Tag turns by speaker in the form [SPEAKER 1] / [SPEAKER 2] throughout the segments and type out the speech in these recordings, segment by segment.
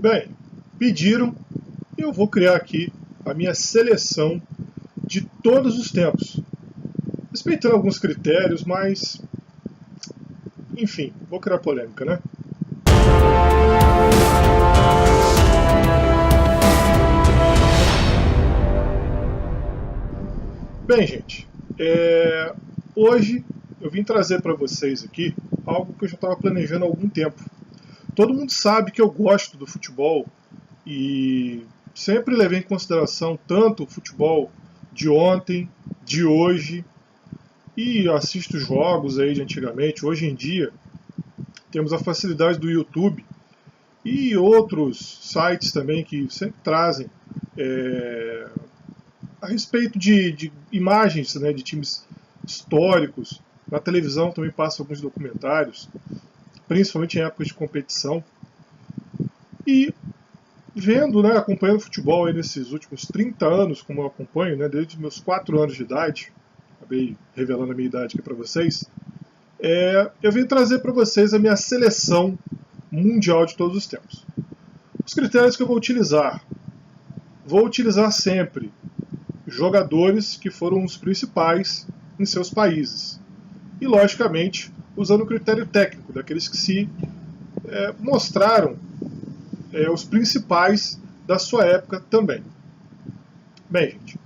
[SPEAKER 1] Bem, pediram e eu vou criar aqui a minha seleção de todos os tempos. Respeitando alguns critérios, mas... enfim, vou criar polêmica, né? Bem, gente, hoje eu vim trazer para vocês aqui algo que eu já estava planejando há algum tempo. Todo mundo sabe que eu gosto do futebol e sempre levei em consideração tanto o futebol de ontem, de hoje, e assisto jogos aí de antigamente. Hoje em dia temos a facilidade do YouTube e outros sites também que sempre trazem a respeito de imagens, né, de times históricos. Na televisão também passam alguns documentários, principalmente em épocas de competição. E vendo, né, acompanhando futebol aí nesses últimos 30 anos, como eu acompanho, né, desde meus 4 anos de idade, acabei revelando a minha idade aqui para vocês, eu vim trazer para vocês a minha seleção mundial de todos os tempos. Os critérios que eu vou utilizar sempre jogadores que foram os principais em seus países. E, logicamente, usando o critério técnico, daqueles que se mostraram os principais da sua época também. Bem, gente,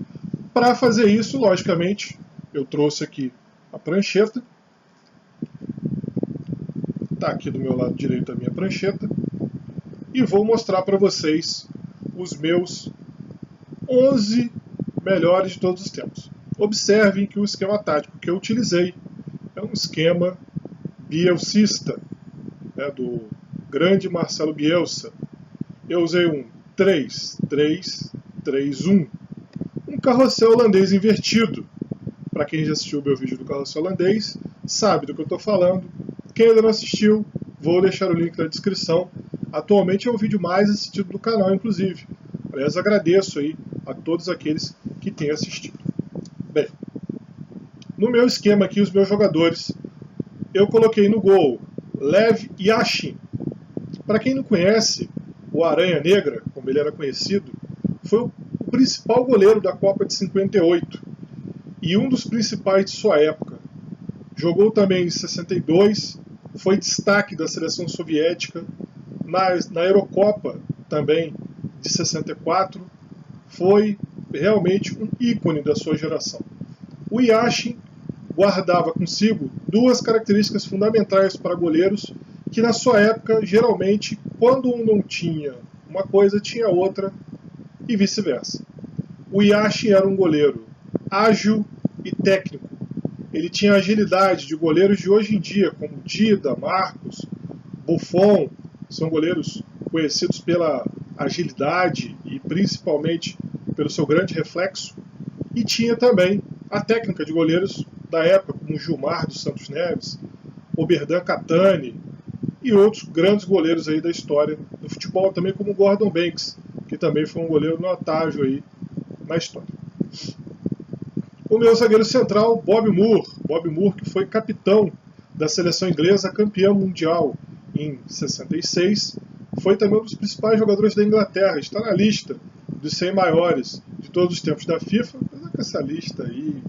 [SPEAKER 1] para fazer isso, logicamente, eu trouxe aqui a prancheta. Está aqui do meu lado direito a minha prancheta. E vou mostrar para vocês os meus 11 melhores de todos os tempos. Observem que o esquema tático que eu utilizei é um esquema bielcista, né, do grande Marcelo Bielsa. Eu usei um 3-3-3-1, um carrossel holandês invertido. Para quem já assistiu o meu vídeo do carrossel holandês, sabe do que eu estou falando. Quem ainda não assistiu, vou deixar o link na descrição. Atualmente é o vídeo mais assistido do canal, inclusive. Aliás, agradeço aí a todos aqueles que têm assistido. Bem, no meu esquema aqui, os meus jogadores, eu coloquei no gol Lev Yashin. Para quem não conhece, o Aranha Negra, como ele era conhecido, foi o principal goleiro da Copa de 58 e um dos principais de sua época. Jogou também em 62, foi destaque da seleção soviética, na Eurocopa também de 64, foi realmente um ícone da sua geração. O Yashin guardava consigo duas características fundamentais para goleiros que na sua época, geralmente, quando um não tinha uma coisa, tinha outra e vice-versa. O Yashin era um goleiro ágil e técnico. Ele tinha a agilidade de goleiros de hoje em dia, como Dida, Marcos, Buffon, são goleiros conhecidos pela agilidade e principalmente pelo seu grande reflexo. E tinha também a técnica de goleiros da época, como Gilmar dos Santos Neves, Oberdan Catani e outros grandes goleiros aí da história do futebol, também como Gordon Banks, que também foi um goleiro notável aí na história. O meu zagueiro central, Bob Moore, que foi capitão da seleção inglesa, campeão mundial em 66, foi também um dos principais jogadores da Inglaterra, está na lista dos 100 maiores de todos os tempos da FIFA, mas é que essa lista aí...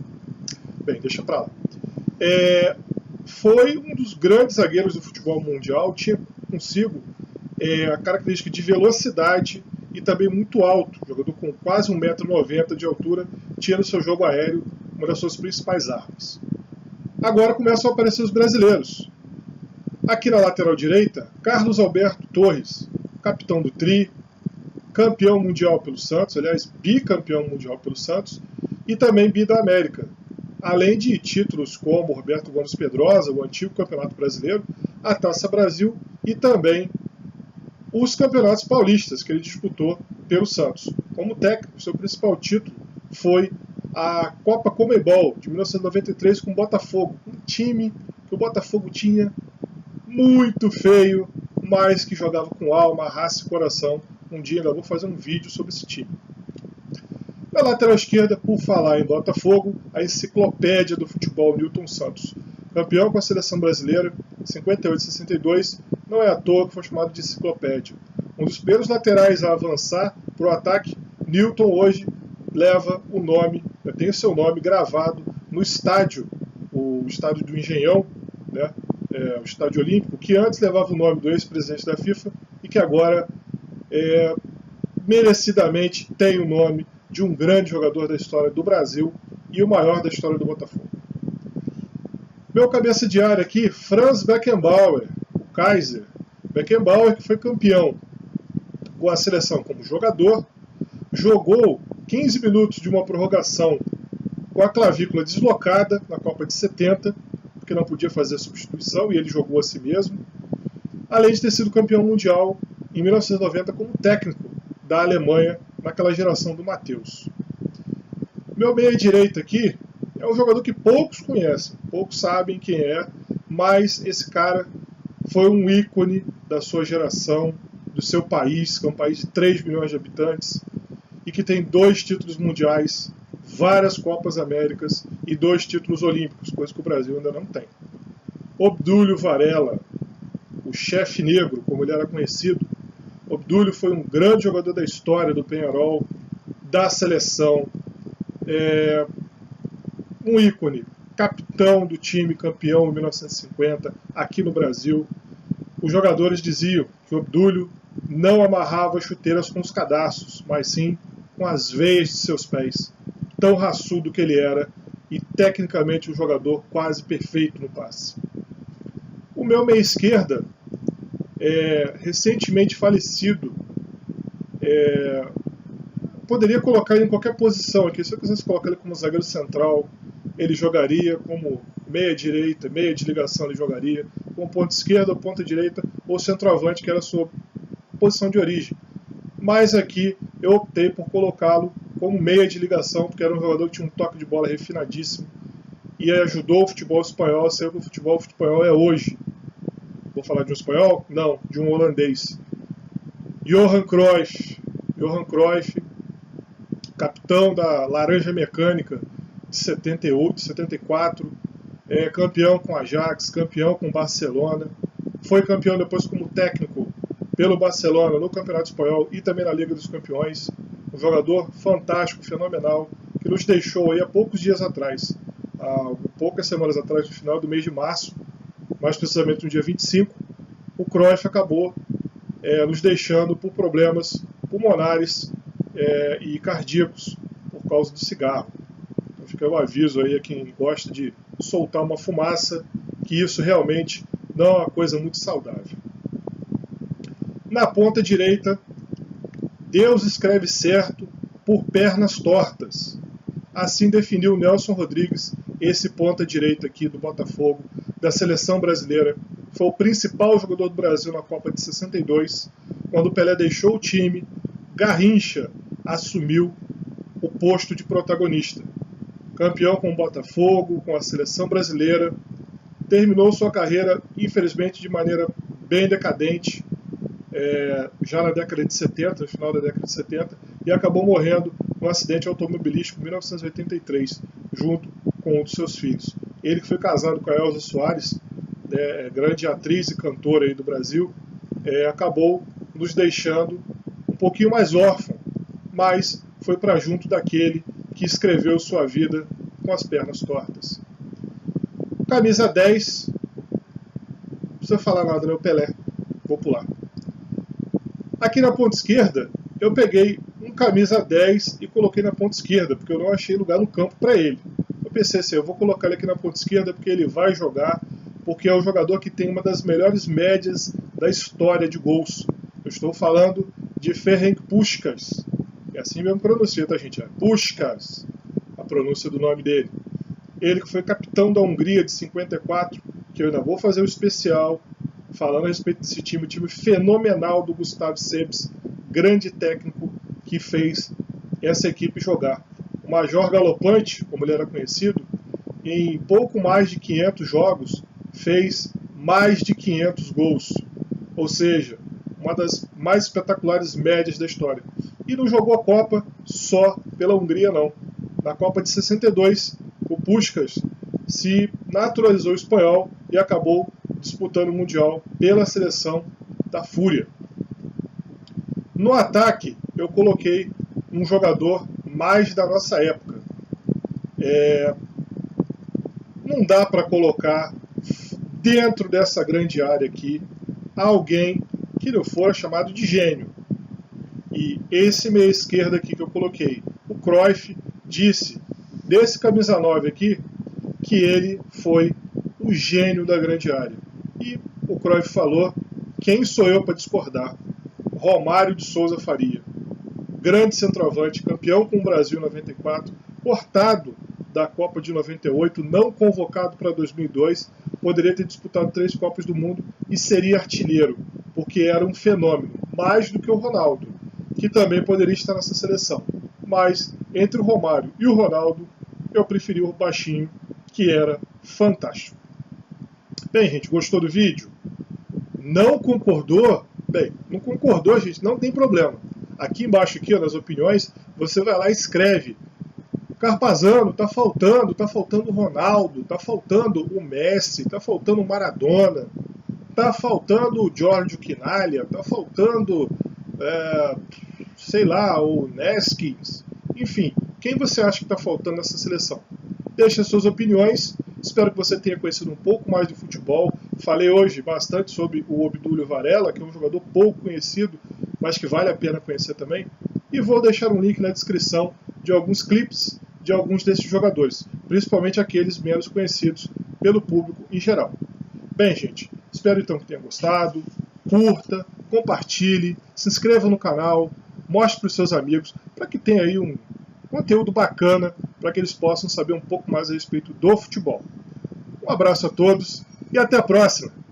[SPEAKER 1] bem, deixa pra lá. Foi um dos grandes zagueiros do futebol mundial, tinha consigo a característica de velocidade e também muito alto, jogador com quase 1,90 m de altura, tinha no seu jogo aéreo uma das suas principais armas. Agora começam a aparecer os brasileiros. Aqui na lateral direita, Carlos Alberto Torres, capitão do Tri, campeão mundial pelo Santos, aliás, bicampeão mundial pelo Santos, e também bi da América. Além de títulos como Roberto Gomes Pedrosa, o antigo Campeonato Brasileiro, a Taça Brasil e também os campeonatos paulistas que ele disputou pelo Santos. Como técnico, seu principal título foi a Copa Comebol de 1993 com o Botafogo, um time que o Botafogo tinha muito feio, mas que jogava com alma, raça e coração. Um dia ainda vou fazer um vídeo sobre esse time. Na lateral esquerda, por falar em Botafogo, a enciclopédia do futebol Newton Santos. Campeão com a seleção brasileira, 58 e 62, não é à toa que foi chamado de enciclopédia. um dos primeiros laterais a avançar para o ataque. Newton hoje leva o nome, tem o seu nome gravado no estádio, o estádio do Engenhão, né? O estádio olímpico, que antes levava o nome do ex-presidente da FIFA e que agora merecidamente tem o nome de um grande jogador da história do Brasil e o maior da história do Botafogo. Meu cabeça de área aqui, Franz Beckenbauer, o Kaiser. Beckenbauer, que foi campeão com a seleção como jogador, jogou 15 minutos de uma prorrogação com a clavícula deslocada na Copa de 70, porque não podia fazer a substituição e ele jogou a si mesmo, além de ter sido campeão mundial em 1990 como técnico da Alemanha naquela geração do Matheus. Meu meia-direita aqui é um jogador que poucos conhecem, poucos sabem quem é, mas esse cara foi um ícone da sua geração, do seu país, que é um país de 3 milhões de habitantes, e que tem 2 títulos mundiais, várias Copas Américas e 2 títulos olímpicos, coisa que o Brasil ainda não tem. Obdúlio Varela, o chefe negro, como ele era conhecido. Obdúlio foi um grande jogador da história do Peñarol, da seleção, um ícone, capitão do time campeão em 1950 aqui no Brasil. Os jogadores diziam que Obdúlio não amarrava chuteiras com os cadarços, mas sim com as veias de seus pés. Tão raçudo que ele era e tecnicamente um jogador quase perfeito no passe. O meu meia esquerda, recentemente falecido, poderia colocar ele em qualquer posição aqui. Se eu quisesse colocar ele como zagueiro central, ele jogaria, como meia direita, meia de ligação ele jogaria, como ponta esquerda ou ponta direita, ou centroavante, que era a sua posição de origem. Mas aqui eu optei por colocá-lo como meia de ligação, porque era um jogador que tinha um toque de bola refinadíssimo e ajudou o futebol espanhol a ser o que o futebol espanhol é hoje. Vou falar de um espanhol? Não, de um holandês. Johan Cruyff. Johan Cruyff, capitão da Laranja Mecânica de 78, 74, campeão com Ajax, campeão com Barcelona, foi campeão depois como técnico pelo Barcelona no Campeonato Espanhol e também na Liga dos Campeões. Um jogador fantástico, fenomenal, que nos deixou aí há poucos dias atrás, há poucas semanas atrás, no final do mês de março, mais precisamente no dia 25, o Cruyff acabou nos deixando por problemas pulmonares e cardíacos por causa do cigarro. Então fica o aviso aí a quem gosta de soltar uma fumaça, que isso realmente não é uma coisa muito saudável. Na ponta direita, Deus escreve certo por pernas tortas. Assim definiu Nelson Rodrigues, esse ponta direita aqui do Botafogo, da seleção brasileira. Foi o principal jogador do Brasil na Copa de 62. Quando o Pelé deixou o time, Garrincha assumiu o posto de protagonista. Campeão com o Botafogo, com a seleção brasileira, terminou sua carreira, infelizmente, de maneira bem decadente, já na década de 70, no final da década de 70, e acabou morrendo num acidente automobilístico em 1983, junto com um dos seus filhos. Ele que foi casado com a Elza Soares, grande atriz e cantora aí do Brasil, acabou nos deixando um pouquinho mais órfão, mas foi para junto daquele que escreveu sua vida com as pernas tortas. Camisa 10, não precisa falar nada, né? O Pelé. Vou pular. Aqui na ponta esquerda, eu peguei um camisa 10 e coloquei na ponta esquerda, porque eu não achei lugar no campo para ele. Eu pensei assim, eu vou colocar ele aqui na ponta esquerda porque ele vai jogar, porque é o jogador que tem uma das melhores médias da história de gols. Eu estou falando de Ferenc Puskás. É assim mesmo pronuncia, tá, gente? É Puskás, a pronúncia do nome dele. Ele que foi capitão da Hungria de 54, que eu ainda vou fazer um especial falando a respeito desse time, um time fenomenal do Gustavo Sebes, grande técnico que fez essa equipe jogar. O Major Galopante, como ele era conhecido, em pouco mais de 500 jogos, fez mais de 500 gols. Ou seja, uma das mais espetaculares médias da história. E não jogou a Copa só pela Hungria, não. Na Copa de 62, o Puskás se naturalizou espanhol e acabou disputando o Mundial pela seleção da Fúria. No ataque, eu coloquei um jogador mais da nossa época. Não dá para colocar dentro dessa grande área aqui alguém que não for chamado de gênio. E esse meia esquerda aqui que eu coloquei, o Cruyff, disse desse camisa 9 aqui que ele foi o gênio da grande área. E o Cruyff falou: quem sou eu para discordar? Romário de Souza Faria, grande centroavante, campeão com o Brasil em 94, cortado da Copa de 98, não convocado para 2002, poderia ter disputado 3 Copas do Mundo e seria artilheiro, porque era um fenômeno, mais do que o Ronaldo, que também poderia estar nessa seleção. Mas entre o Romário e o Ronaldo, eu preferi o baixinho, que era fantástico. Bem, gente, gostou do vídeo? Não concordou? Bem, não concordou, gente, não tem problema. Aqui embaixo, aqui, ó, nas opiniões, você vai lá e escreve: Carpazano, tá faltando o Ronaldo, tá faltando o Messi, tá faltando o Maradona, tá faltando o Giorgio Quinalha, tá faltando, sei lá, o Neskins. Enfim, quem você acha que está faltando nessa seleção? Deixe as suas opiniões. Espero que você tenha conhecido um pouco mais do futebol. Falei hoje bastante sobre o Obdúlio Varela, que é um jogador pouco conhecido, mas que vale a pena conhecer também. E vou deixar um link na descrição de alguns clipes de alguns desses jogadores, principalmente aqueles menos conhecidos pelo público em geral. Bem, gente, espero então que tenha gostado. Curta, compartilhe, se inscreva no canal, mostre para os seus amigos, para que tenha aí um conteúdo bacana, para que eles possam saber um pouco mais a respeito do futebol. Um abraço a todos e até a próxima!